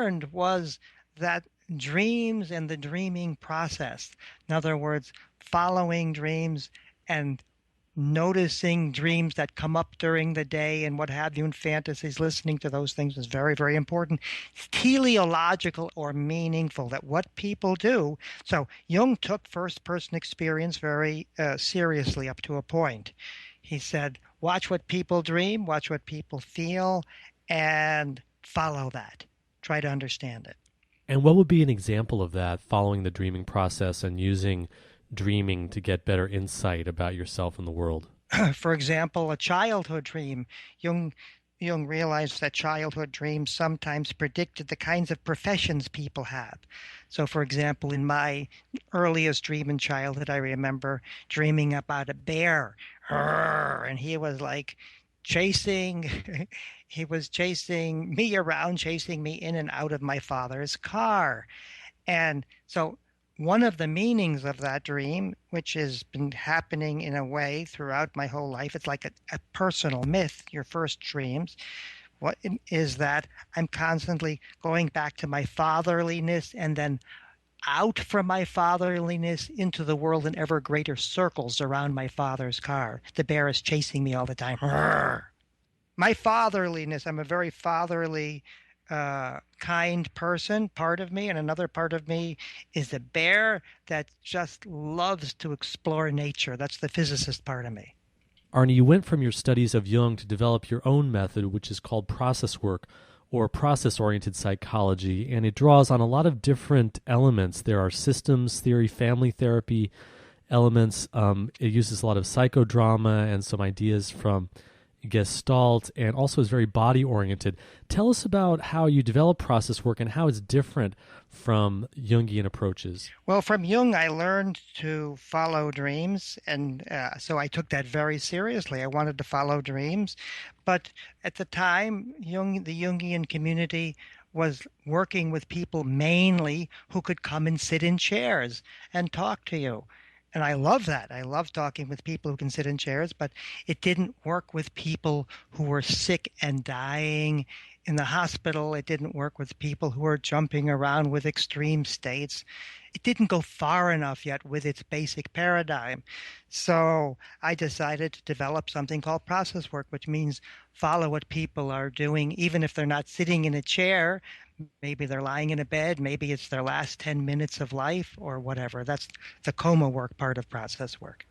learned was that dreams and the dreaming process, in other words, following dreams and noticing dreams that come up during the day and what have you in fantasies, listening to those things is very, very important. It's teleological or meaningful, that what people do. So Jung took first-person experience very seriously up to a point. He said, watch what people dream, watch what people feel, and follow that. Try to understand it. And what would be an example of that, following the dreaming process and using dreaming to get better insight about yourself and the world? For example, a childhood dream. Jung realized that childhood dreams sometimes predicted the kinds of professions people have. So, for example, in my earliest dream in childhood, I remember dreaming about a bear, and he was like chasing me around, chasing me in and out of my father's car. And so one of the meanings of that dream, which has been happening in a way throughout my whole life, it's like a personal myth, your first dreams, what is that I'm constantly going back to my fatherliness and then out from my fatherliness into the world in ever greater circles around my father's car. The bear is chasing me all the time. My fatherliness, I'm a very fatherly, kind person, part of me, and another part of me is a bear that just loves to explore nature. That's the physicist part of me. Arnie, you went from your studies of Jung to develop your own method, which is called process work, or process-oriented psychology, and it draws on a lot of different elements. There are systems theory, family therapy elements. It uses a lot of psychodrama and some ideas from Gestalt, and also is very body-oriented. Tell us about how you develop process work and how it's different from Jungian approaches. Well, from Jung, I learned to follow dreams, and so I took that very seriously. I wanted to follow dreams, but at the time, the Jungian community was working with people mainly who could come and sit in chairs and talk to you. And I love that. I love talking with people who can sit in chairs, but it didn't work with people who were sick and dying in the hospital. It didn't work with people who were jumping around with extreme states. It didn't go far enough yet with its basic paradigm. So I decided to develop something called process work, which means follow what people are doing, even if they're not sitting in a chair. Maybe they're lying in a bed. Maybe it's their last 10 minutes of life or whatever. That's the coma work part of process work.